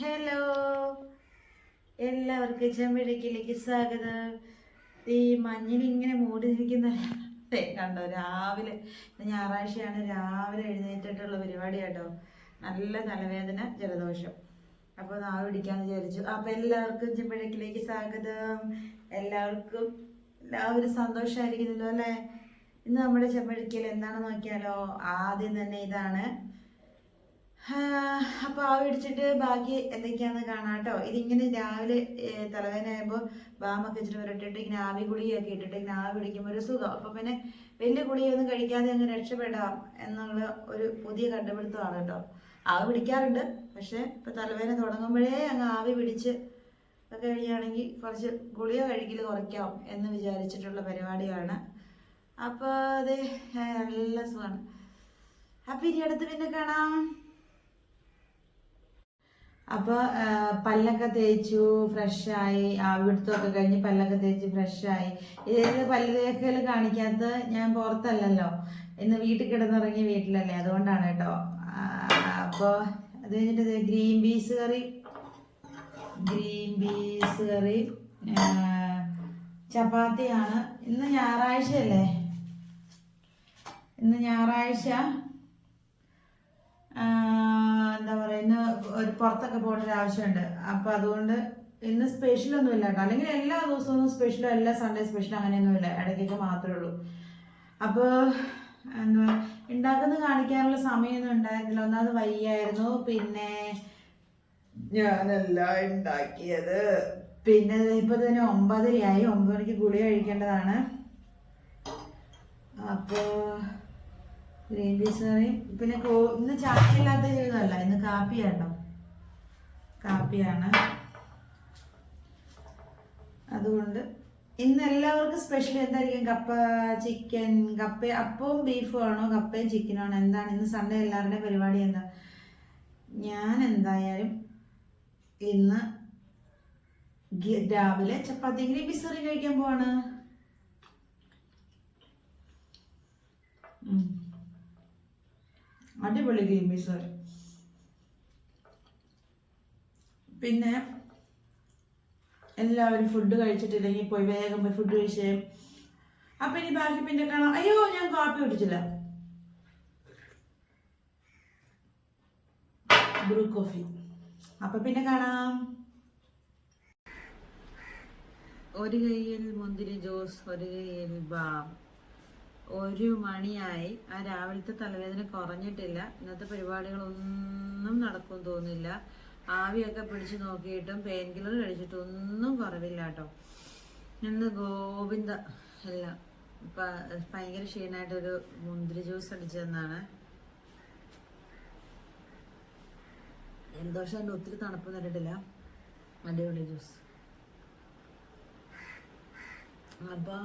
Hello, എല്ലാവർക്കും ചെമ്പഴക്കിലേക്ക് സ്വാഗതം. ഈ മഞ്ഞിനിങ്ങനെ മൂടിയിരിക്കുന്ന കണ്ടോ രാവിലെ. ഞായറാഴ്ചയാണ്, രാവിലെ എഴുന്നേറ്റിട്ടുള്ള പരിപാടി കേട്ടോ. നല്ല തലവേദന, ജലദോഷം. അപ്പോൾ നാളെ പിടിക്കാന്ന് വിചാരിച്ചു. അപ്പം എല്ലാവർക്കും ചെമ്പഴക്കിലേക്ക് സ്വാഗതം. എല്ലാവരും സന്തോഷമായിരിക്കുന്നല്ലോ അല്ലേ? ഇന്ന് നമ്മുടെ ചെമ്പഴക്കിൽ എന്താണെന്ന് നോക്കിയാലോ. ആദ്യം തന്നെ ഇതാണ്. അപ്പോൾ ആവി പിടിച്ചിട്ട് ബാക്കി എന്തൊക്കെയാണെന്ന് കാണാം കേട്ടോ. ഇതിങ്ങനെ രാവിലെ തലവേദന ആകുമ്പോൾ ബാമൊക്കെ ഇച്ചിരി പുരട്ടിട്ട് ഇങ്ങനെ ആവി ഗുളികയൊക്കെ ഇട്ടിട്ട് ഇങ്ങനെ ആവി പിടിക്കുമ്പോൾ ഒരു സുഖം. അപ്പം പിന്നെ വലിയ ഗുളികയൊന്നും കഴിക്കാതെ അങ്ങ് രക്ഷപ്പെടാം എന്നുള്ള ഒരു പുതിയ കണ്ടുപിടുത്തമാണ് കേട്ടോ. ആവി പിടിക്കാറുണ്ട്, പക്ഷേ ഇപ്പം തലവേദന തുടങ്ങുമ്പോഴേ അങ്ങ് ആവി പിടിച്ച് ഒക്കെ കഴിയുകയാണെങ്കിൽ കുറച്ച് ഗുളിക കഴിക്കൽ കുറയ്ക്കാം എന്ന് വിചാരിച്ചിട്ടുള്ള പരിപാടിയാണ്. അപ്പോൾ അത് നല്ല സുഖമാണ്. അപ്പം ഇനി അടുത്ത് പിന്നെ കാണാം. അപ്പോൾ പല്ലൊക്കെ തേച്ചു ഫ്രഷായി, ആവിപിടുത്തമൊക്കെ കഴിഞ്ഞ് പല്ലൊക്കെ തേച്ച് ഫ്രഷായി. ഇത് പല്ല് തേക്കൽ കാണിക്കാത്ത ഞാൻ പുറത്തല്ലല്ലോ, ഇന്ന് വീട്ടിൽ കിടന്നിറങ്ങി വീട്ടിലല്ലേ, അതുകൊണ്ടാണ് കേട്ടോ. അപ്പോൾ അത് കഴിഞ്ഞിട്ട് ഗ്രീൻ പീസ് കറി ചപ്പാത്തിയാണ്. ഇന്ന് ഞായറാഴ്ചയല്ലേ, എന്താ പറയുക, ഇന്ന് ഒരു പുറത്തൊക്കെ പോകേണ്ട ഒരു ആവശ്യമുണ്ട്. അപ്പോൾ അതുകൊണ്ട് ഇന്ന് സ്പെഷ്യലൊന്നുമില്ല കേട്ടോ. അല്ലെങ്കിൽ എല്ലാ ദിവസവും സ്പെഷ്യലോ, എല്ലാ സൺഡേ സ്പെഷ്യൽ അങ്ങനെയൊന്നുമില്ല, ഇടയ്ക്കൊക്കെ മാത്രമേ ഉള്ളൂ. അപ്പോൾ എന്താ ഉണ്ടാക്കുന്നത് കാണിക്കാനുള്ള സമയമൊന്നും ഉണ്ടായിരുന്നില്ല. ഒന്നാമത് വയ്യായിരുന്നു, പിന്നെ ഞാനല്ല ഉണ്ടാക്കിയത്. പിന്നെ ഇപ്പോൾ തന്നെ 9:30 9 മണിക്ക് ഗുളിക കഴിക്കേണ്ടതാണ്. അപ്പോൾ ഗ്രീൻ പീസ് കറിയും പിന്നെ ഇന്ന് ചായ ഇല്ലാത്ത ജീവിതമല്ല, ഇന്ന് കാപ്പിയാണ്. അതുകൊണ്ട് ഇന്ന് എല്ലാവർക്കും സ്പെഷ്യൽ എന്തായിരിക്കും? ചിക്കൻ അപ്പവും ബീഫും ആണോ, കപ്പയും ചിക്കനും ആണോ, എന്താണ് ഇന്ന് സൺഡേ എല്ലാവരുടെയും പരിപാടി? എന്താ? ഞാൻ എന്തായാലും ഇന്ന് രാവിലെ ചപ്പാത്തി ഗ്രീൻ പീസ് കറി കഴിക്കാൻ പോവാണ്. അടിപൊളി ഗ്രീൻ പീസ് കറി. പിന്നെ എല്ലാവരും ഫുഡ് കഴിച്ചിട്ടില്ലെങ്കിൽ പോയി വേഗം പോയി ഫുഡ് കഴിച്ചേ. അപ്പൊ ഇനി ബാക്കി പിന്നെ കാണാം. അയ്യോ, ഞാൻ കാപ്പി കുടിച്ചില്ല, ബ്രൂ കോഫി. അപ്പൊ പിന്നെ കാണാം. ഒരു കയ്യിൽ മുന്തിരി ജ്യൂസ്, ഒരു കയ്യിൽ ബാം. 1 മണിയായി. ആ രാവിലത്തെ തലവേദന കുറഞ്ഞിട്ടില്ല. ഇന്നത്തെ പരിപാടികളൊന്നും നടക്കും തോന്നില്ല. ആവിയൊക്കെ പിടിച്ച് നോക്കിയിട്ടും പെയിൻ കില്ലർ കഴിച്ചിട്ടും ഒന്നും കുറവില്ല കേട്ടോ. ഇന്ന് ഗോവിന്ദ എല്ലാം ഭയങ്കര ക്ഷീണമായിട്ടൊരു മുന്തിരി ജ്യൂസ് അടിച്ചതെന്നാണ്. ജലദോഷം എൻ്റെ ഒത്തിരി തണുപ്പ് തന്നിട്ടില്ല, അടിപൊളി ജ്യൂസ്. അപ്പം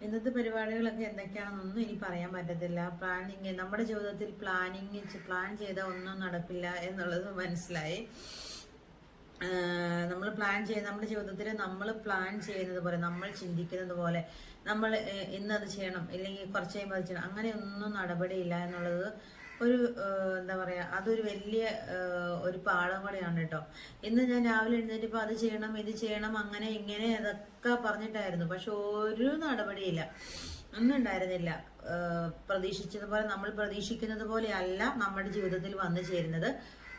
ഇന്നത്തെ പരിപാടികളൊക്കെ എന്തൊക്കെയാണെന്നൊന്നും ഇനി പറയാൻ പറ്റത്തില്ല. പ്ലാനിങ്, നമ്മുടെ ജീവിതത്തിൽ പ്ലാൻ ചെയ്താൽ ഒന്നും നടക്കില്ല എന്നുള്ളത് മനസ്സിലായി. നമ്മുടെ ജീവിതത്തിൽ നമ്മൾ പ്ലാൻ ചെയ്യുന്നത് പോലെ, നമ്മൾ ചിന്തിക്കുന്നത് പോലെ, നമ്മൾ ഇന്നത് ചെയ്യണം ഇല്ലെങ്കിൽ കുറച്ച് കഴിയുമ്പോൾ അത് ചെയ്യണം, അങ്ങനെയൊന്നും നടപടിയില്ല എന്നുള്ളത് ഒരു എന്താ പറയുക, അതൊരു വലിയ ഒരു പാഠം കൂടെയാണ് കേട്ടോ. ഇന്ന് ഞാൻ രാവിലെ എഴുന്നേറ്റപ്പോൾ അത് ചെയ്യണം, ഇത് ചെയ്യണം, അങ്ങനെ ഇങ്ങനെ അതൊക്കെ പറഞ്ഞിട്ടായിരുന്നു. പക്ഷെ ഒരു നടപടിയില്ല, ഒന്നും ഉണ്ടായിരുന്നില്ല. നമ്മൾ പ്രതീക്ഷിക്കുന്നത് പോലെ അല്ല നമ്മുടെ ജീവിതത്തിൽ വന്നു ചേരുന്നത്.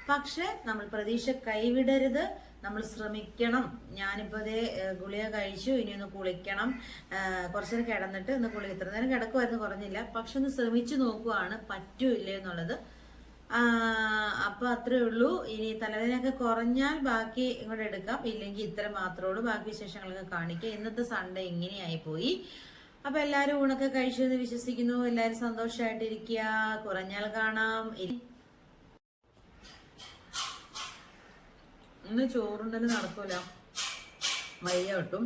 പക്ഷെ നമ്മൾ പ്രതീക്ഷ കൈവിടരുത്, നമ്മൾ ശ്രമിക്കണം. ഞാനിപ്പോൾ അതേ ഗുളിക കഴിച്ചു, ഇനി ഒന്ന് കുളിക്കണം. കുറച്ചു നേരം കിടന്നിട്ട് ഇന്ന് ഇത്ര നേരം കിടക്കുമായിരുന്നു, കുറഞ്ഞില്ല. പക്ഷെ ഒന്ന് ശ്രമിച്ചു നോക്കുവാണ്, പറ്റൂല്ലേ എന്നുള്ളത്. അപ്പോൾ അത്രേ ഉള്ളൂ. ഇനി തലവേദനയൊക്കെ കുറഞ്ഞാൽ ബാക്കി ഇങ്ങോട്ട് എടുക്കാം, ഇല്ലെങ്കിൽ ഇത്ര മാത്രമേ ഉള്ളൂ. ബാക്കി വിശേഷങ്ങളൊക്കെ കാണിക്കുക. ഇന്നത്തെ സൺഡേ ഇങ്ങനെയായി പോയി. അപ്പൊ എല്ലാവരും ഊണൊക്കെ കഴിച്ചു എന്ന് വിശ്വസിക്കുന്നു. എല്ലാവരും സന്തോഷമായിട്ടിരിക്കുക. കുറഞ്ഞാൽ കാണാം. ഇന്ന് ചോറുണ്ടല്ലോ നടക്കൂല, വയ്യ ഒട്ടും.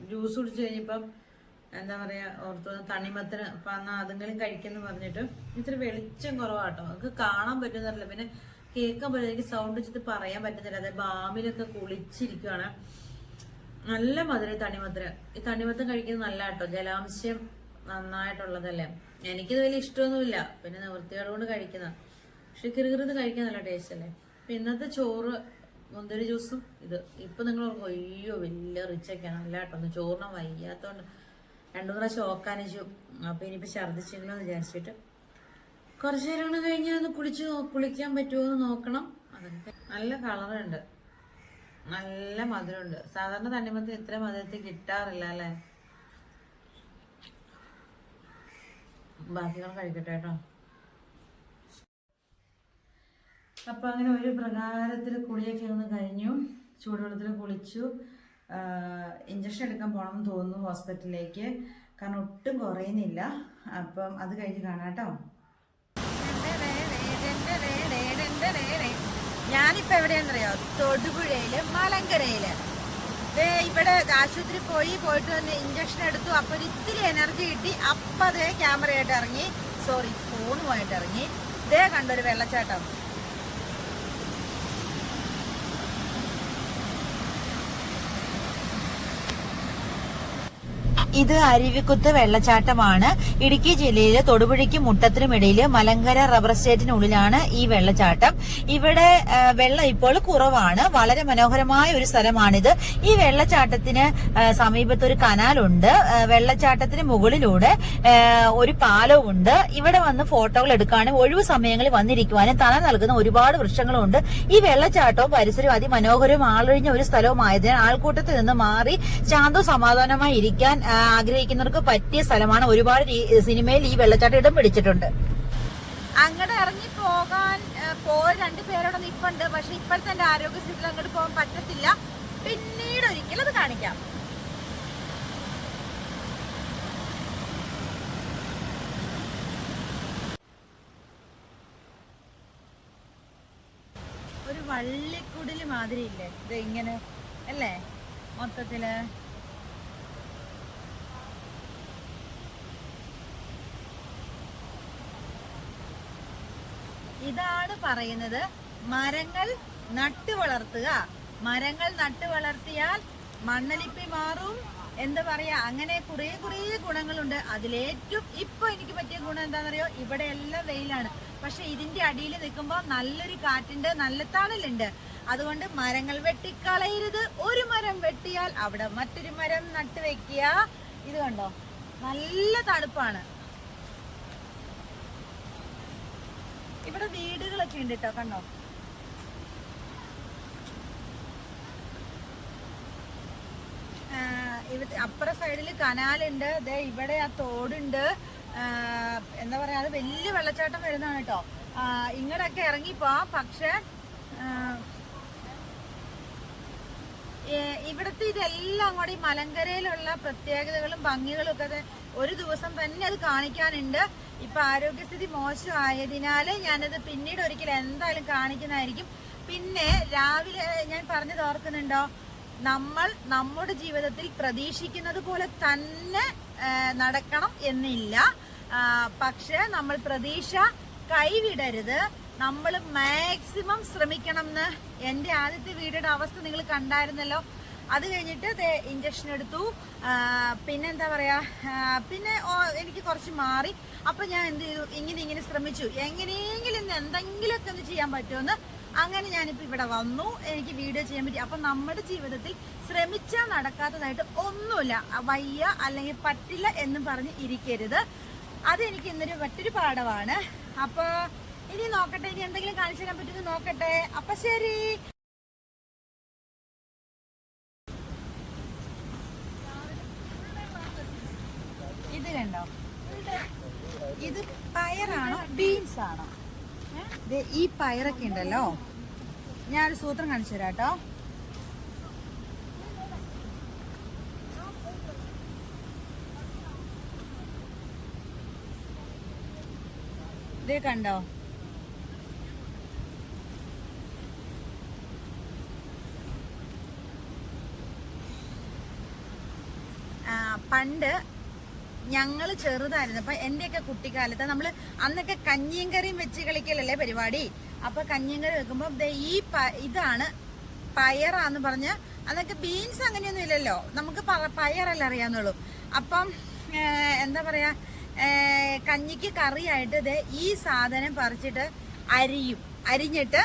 ജ്യൂസ് കുടിച്ച് കഴിഞ്ഞപ്പം എന്താ പറയുക, ഓർത്ത് തണ്ണിമത്തിന് അപ്പം എന്നാൽ അതെങ്കിലും കഴിക്കുന്നു പറഞ്ഞിട്ട്. ഇത്തിരി വെളിച്ചം കുറവാട്ടോ, നമുക്ക് കാണാൻ പറ്റുന്നറിയില്ല, പിന്നെ കേൾക്കാൻ പറ്റില്ല. എനിക്ക് സൗണ്ട് വെച്ചിട്ട് പറയാൻ പറ്റുന്നില്ല. അതായത് ബാമിലൊക്കെ കുളിച്ചിരിക്കുകയാണ്. നല്ല മധുരം തണ്ണിമത്തിന്. ഈ തണ്ണിമത്തം കഴിക്കുന്നത് നല്ല കേട്ടോ, ജലാംശം നന്നായിട്ടുള്ളതല്ലേ. എനിക്കിത് വലിയ ഇഷ്ടമൊന്നുമില്ല, പിന്നെ നിവൃത്തിയോട് കൊണ്ട് കഴിക്കുന്ന. പക്ഷെ കിറുകിറുന്ന് കഴിക്കാൻ നല്ല ടേസ്റ്റ് അല്ലേ. ഇന്നത്തെ ചോറ് മുന്തിരി ജ്യൂസും ഇത്. ഇപ്പൊ നിങ്ങൾ അയ്യോ വലിയ റിച്ചൊക്കെയാണ്. അല്ല കേട്ടോ, ഒന്ന് ചോറിന് വയ്യാത്തോണ്ട് 2 പ്രാവശ്യം ഓക്കാനിച്ചു. അപ്പൊ ഇനിയിപ്പോ ഛർദ്ദിച്ചെങ്കിലും വിചാരിച്ചിട്ട് കുറച്ചു നേരം കഴിഞ്ഞ് ഒന്ന് കുളിക്കാൻ പറ്റുമോ എന്ന് നോക്കണം. അതൊക്കെ നല്ല കളറുണ്ട്, നല്ല മധുരമുണ്ട്. സാധാരണ തണ്ണിമത്തൻ ഇത്ര മധുരത്തിൽ കിട്ടാറില്ല അല്ലേ. ബാക്കികൾ കഴിക്കട്ടെ കേട്ടോ. അപ്പൊ അങ്ങനെ ഒരു പ്രകാരത്തിൽ കുളിയൊക്കെ ഒന്ന് കഴിഞ്ഞു. ചൂടുവെള്ളത്തിൽ കുളിച്ചു. ഇഞ്ചക്ഷൻ എടുക്കാൻ പോകണം എന്ന് തോന്നുന്നു ഹോസ്പിറ്റലിലേക്ക്, കാരണം ഒട്ടും കുറയുന്നില്ല. അപ്പം അത് കഴിഞ്ഞ് കാണാം കേട്ടോ. ഞാനിപ്പോ എവിടെയാണെന്നറിയോ? തൊടുപുഴയില് മലങ്കരയില്. ഇവിടെ ആശുപത്രി പോയിട്ട് വന്ന് ഇഞ്ചക്ഷൻ എടുത്തു. അപ്പൊ ഇത്തിരി എനർജി കിട്ടി. അപ്പൊ അതേ ക്യാമറയായിട്ട് ഇറങ്ങി, സോറി ഫോണുമായിട്ട് ഇറങ്ങി. ഇതേ കണ്ടൊരു വെള്ളച്ചാട്ടം. ഇത് അരുവിക്കുത്ത് വെള്ളച്ചാട്ടമാണ്. ഇടുക്കി ജില്ലയിലെ തൊടുപുഴയ്ക്കും മുട്ടത്തിനും ഇടയില് മലങ്കര റബ്ബർ എസ്റ്റേറ്റിനുള്ളിലാണ് ഈ വെള്ളച്ചാട്ടം. ഇവിടെ വെള്ളം ഇപ്പോൾ കുറവാണ്. വളരെ മനോഹരമായ ഒരു സ്ഥലമാണിത്. ഈ വെള്ളച്ചാട്ടത്തിന് സമീപത്ത് ഒരു കനാലുണ്ട്. വെള്ളച്ചാട്ടത്തിന് മുകളിലൂടെ ഒരു പാലവും ഉണ്ട്. ഇവിടെ വന്ന് ഫോട്ടോകൾ എടുക്കാനും ഒഴിവു സമയങ്ങളിൽ വന്നിരിക്കുവാനും തണൽ നൽകുന്ന ഒരുപാട് വൃക്ഷങ്ങളുണ്ട്. ഈ വെള്ളച്ചാട്ടവും പരിസരവും അതിമനോഹരവും ആളൊഴിഞ്ഞ ഒരു സ്ഥലവുമായതിനാൽ ആൾക്കൂട്ടത്തിൽ നിന്ന് മാറി ശാന്തവും സമാധാനമായി ഇരിക്കാൻ ആഗ്രഹിക്കുന്നവർക്ക് പറ്റിയ സ്ഥലമാണ്. ഒരുപാട് സിനിമയിൽ ഈ വെള്ളച്ചാട്ടം ഇടം പിടിച്ചിട്ടുണ്ട്. അങ്ങോട്ട് ഇറങ്ങി പോകാൻ പോയ 2 പേരോടെ നിപ്പുണ്ട്. പക്ഷെ ഇപ്പോഴത്തെ എന്റെ ആരോഗ്യസ്ഥിതിയിൽ അങ്ങോട്ട് പോകാൻ പറ്റത്തില്ല. പിന്നീട് ഒരിക്കലും അത് കാണിക്കാം. ഒരു വള്ളിക്കുടില് മാതിരി ഇല്ലേ ഇത്, ഇങ്ങനെ അല്ലേ മൊത്തത്തില്. ഇതാണ് പറയുന്നത് മരങ്ങൾ നട്ടു വളർത്തുക. മരങ്ങൾ നട്ടു വളർത്തിയാൽ മണ്ണൊലിപ്പ് മാറും, എന്താ പറയാ, അങ്ങനെ കുറെ ഗുണങ്ങളുണ്ട്. അതിലേറ്റവും ഇപ്പൊ എനിക്ക് പറ്റിയ ഗുണം എന്താണെന്നറിയോ? ഇവിടെ എല്ലാം വെയിലാണ്. പക്ഷെ ഇതിന്റെ അടിയിൽ നിൽക്കുമ്പോൾ നല്ലൊരു കാറ്റുണ്ട്, നല്ല തണലുണ്ട്. അതുകൊണ്ട് മരങ്ങൾ വെട്ടിക്കളയരുത്. ഒരു മരം വെട്ടിയാൽ അവിടെ മറ്റൊരു മരം നട്ടുവെക്കുക. ഇത് കണ്ടോ, നല്ല തണുപ്പാണ്. ഇവിടെ വീടുകളൊക്കെ ഉണ്ട് കേട്ടോ, കണ്ടോ. ഇവിടെ അപ്പുറ സൈഡില് കനാലുണ്ട്. ദേ ഇവിടെ ആ തോടുണ്ട്. എന്താ പറയാ, അത് വലിയ വെള്ളച്ചാട്ടം വരുന്നതാണ് കേട്ടോ. ഇങ്ങോട്ടൊക്കെ ഇറങ്ങിപ്പോവാം. പക്ഷെ ഇവിടുത്തെ ഇതെല്ലാം കൂടി മലങ്കരയിലുള്ള പ്രത്യേകതകളും ഭംഗികളും ഒക്കെ ഒരു ദിവസം തന്നെ അത് കാണിക്കാനുണ്ട്. ഇപ്പൊ ആരോഗ്യസ്ഥിതി മോശമായതിനാല് ഞാനത് പിന്നീട് ഒരിക്കലും എന്തായാലും കാണിക്കുന്നതായിരിക്കും. പിന്നെ രാവിലെ ഞാൻ പറഞ്ഞത് ഓർക്കുന്നുണ്ടോ? നമ്മൾ നമ്മുടെ ജീവിതത്തിൽ പ്രതീക്ഷിക്കുന്നത് പോലെ തന്നെ നടക്കണം എന്നില്ല. പക്ഷെ നമ്മൾ പ്രതീക്ഷ കൈവിടരുത്. നമ്മൾ മാക്സിമം ശ്രമിക്കണം എന്ന് എൻ്റെ ആദ്യത്തെ വീഡിയോയുടെ അവസ്ഥ നിങ്ങൾ കണ്ടായിരുന്നല്ലോ. അത് കഴിഞ്ഞിട്ട് ഇഞ്ചക്ഷൻ എടുത്തു. പിന്നെന്താ പറയാ, പിന്നെ എനിക്ക് കുറച്ച് മാറി. അപ്പൊ ഞാൻ എന്ത് ചെയ്തു, ഇങ്ങനെ ശ്രമിച്ചു, എങ്ങനെയെങ്കിലും എന്തെങ്കിലുമൊക്കെ ഒന്ന് ചെയ്യാൻ പറ്റുമെന്ന്. അങ്ങനെ ഞാനിപ്പോ ഇവിടെ വന്നു, എനിക്ക് വീഡിയോ ചെയ്യാൻ പറ്റി. അപ്പൊ നമ്മുടെ ജീവിതത്തിൽ ശ്രമിച്ചാൽ നടക്കാത്തതായിട്ട് ഒന്നുമില്ല. വയ്യ അല്ലെങ്കിൽ പറ്റില്ല എന്ന് പറഞ്ഞ് ഇരിക്കരുത്. അതെനിക്ക് ഇന്നൊരു മറ്റൊരു പാഠമാണ്. അപ്പൊ ഇനി നോക്കട്ടെ, ഇനി എന്തെങ്കിലും കാണിച്ചു തരാൻ പറ്റുമെന്ന് നോക്കട്ടെ. അപ്പൊ ശരി. ഇത് കണ്ടോ, ഇത് പയറാണോ ബീൻസ് ആണോ? ഈ പയറൊക്കെ ഉണ്ടല്ലോ, ഞാനൊരു സൂത്രം കാണിച്ചു തരാം കേട്ടോ. ഇത് കണ്ടോ, പണ്ട് ഞങ്ങള് ചെറുതായിരുന്നപ്പോ, എന്റെയൊക്കെ കുട്ടിക്കാലത്ത് നമ്മള് അന്നൊക്കെ കഞ്ഞിയും കറിയും വെച്ച് കളിക്കലല്ലേ പരിപാടി. അപ്പൊ കഞ്ഞിയും കറി വെക്കുമ്പോ ഇതാണ് പയറാന്ന് പറഞ്ഞ്, അന്നൊക്കെ ബീൻസ് അങ്ങനെയൊന്നും ഇല്ലല്ലോ, നമുക്ക് പയറല്ല അറിയാന്നുള്ളൂ. അപ്പം എന്താ പറയാ, കഞ്ഞിക്ക് കറിയായിട്ട് ഈ സാധനം പറിച്ചിട്ട് അരിഞ്ഞിട്ട്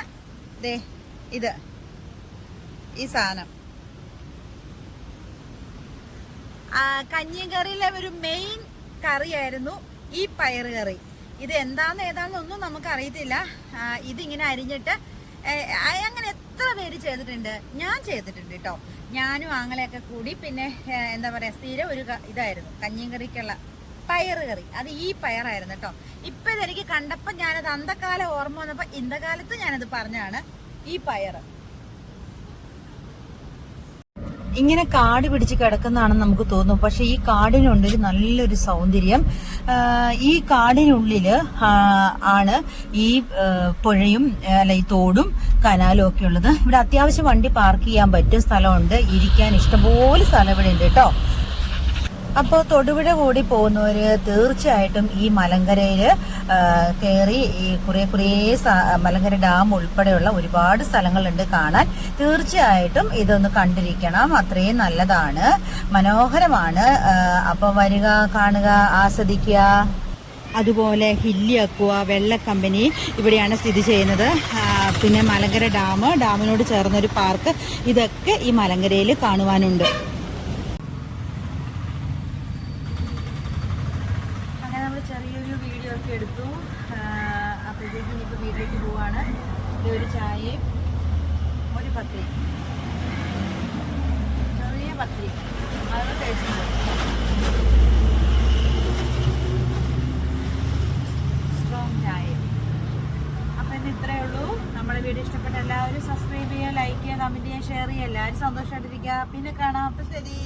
ഇത് ഈ സാധനം കഞ്ഞിയും കറിയിലെ ഒരു മെയിൻ കറിയായിരുന്നു ഈ പയറ് കറി. ഇത് ഏതാണെന്നൊന്നും നമുക്ക് അറിയത്തില്ല. ഇതിങ്ങനെ അരിഞ്ഞിട്ട് അങ്ങനെ എത്ര പേര് ചെയ്തിട്ടുണ്ട്, ഞാൻ ചെയ്തിട്ടുണ്ട് കേട്ടോ. ഞാനും ആങ്ങളെയൊക്കെ കൂടി. പിന്നെ എന്താ പറയാ, സ്ഥിരം ഒരു ഇതായിരുന്നു കഞ്ഞിയും കറിക്കുള്ള പയറ് കറി. അത് ഈ പയറായിരുന്നു കേട്ടോ. ഇപ്പൊ ഇതെനിക്ക് കണ്ടപ്പോ ഞാനത് അന്തക്കാലം ഓർമ്മ വന്നപ്പോ ഇന്തകാലത്ത് ഞാനത് പറഞ്ഞാണ് ഈ പയറ്. ഇങ്ങനെ കാട് പിടിച്ച് കിടക്കുന്നതാണെന്ന് നമുക്ക് തോന്നും, പക്ഷെ ഈ കാടിനുള്ളിൽ നല്ലൊരു സൗന്ദര്യം. ഈ കാടിനുള്ളില് ആണ് ഈ പുഴയും അല്ല ഈ തോടും കനാലും ഒക്കെ ഉള്ളത്. ഇവിടെ അത്യാവശ്യം വണ്ടി പാർക്ക് ചെയ്യാൻ പറ്റും സ്ഥലമുണ്ട്, ഇരിക്കാൻ ഇഷ്ടംപോലെ സ്ഥലം ഇവിടെ ഉണ്ട് കേട്ടോ. അപ്പോൾ തൊടുപുഴ കൂടി പോകുന്നവര് തീർച്ചയായിട്ടും ഈ മലങ്കരയില് കയറി ഈ കുറേ മലങ്കര ഡാം ഉൾപ്പെടെയുള്ള ഒരുപാട് സ്ഥലങ്ങളുണ്ട് കാണാൻ. തീർച്ചയായിട്ടും ഇതൊന്ന് കണ്ടിരിക്കണം, അത്രയും നല്ലതാണ്, മനോഹരമാണ്. അപ്പോൾ വരിക, കാണുക, ആസ്വദിക്കുക. അതുപോലെ ഹില്ലി അക്വ വെള്ള കമ്പനി ഇവിടെയാണ് സ്ഥിതി ചെയ്യുന്നത്. പിന്നെ മലങ്കര ഡാമിനോട് ചേർന്നൊരു പാർക്ക്, ഇതൊക്കെ ഈ മലങ്കരയിൽ കാണുവാനുണ്ട്. ചെറിയൊരു വീഡിയോ ഒക്കെ എടുത്തു. അപ്പോഴത്തേക്ക് ഇനിയിപ്പോൾ വീട്ടിലേക്ക് പോവാണ്. ഒരു ചായയും ഒരു പത്തിരി, ചെറിയ പത്തിരി, അത് കഴിച്ചിട്ടുണ്ട്. സ്ട്രോങ് ചായ. അപ്പം ഇന്ന് ഇത്രയേ ഉള്ളൂ. നമ്മുടെ വീഡിയോ ഇഷ്ടപ്പെട്ട എല്ലാവരും സബ്സ്ക്രൈബ് ചെയ്യുക, ലൈക്ക് ചെയ്യുക, കമൻറ്റ് ചെയ്യുക, ഷെയർ ചെയ്യുക. എല്ലാവരും സന്തോഷമായിട്ടിരിക്കുക. പിന്നെ കാണാം. അപ്പം ശരി.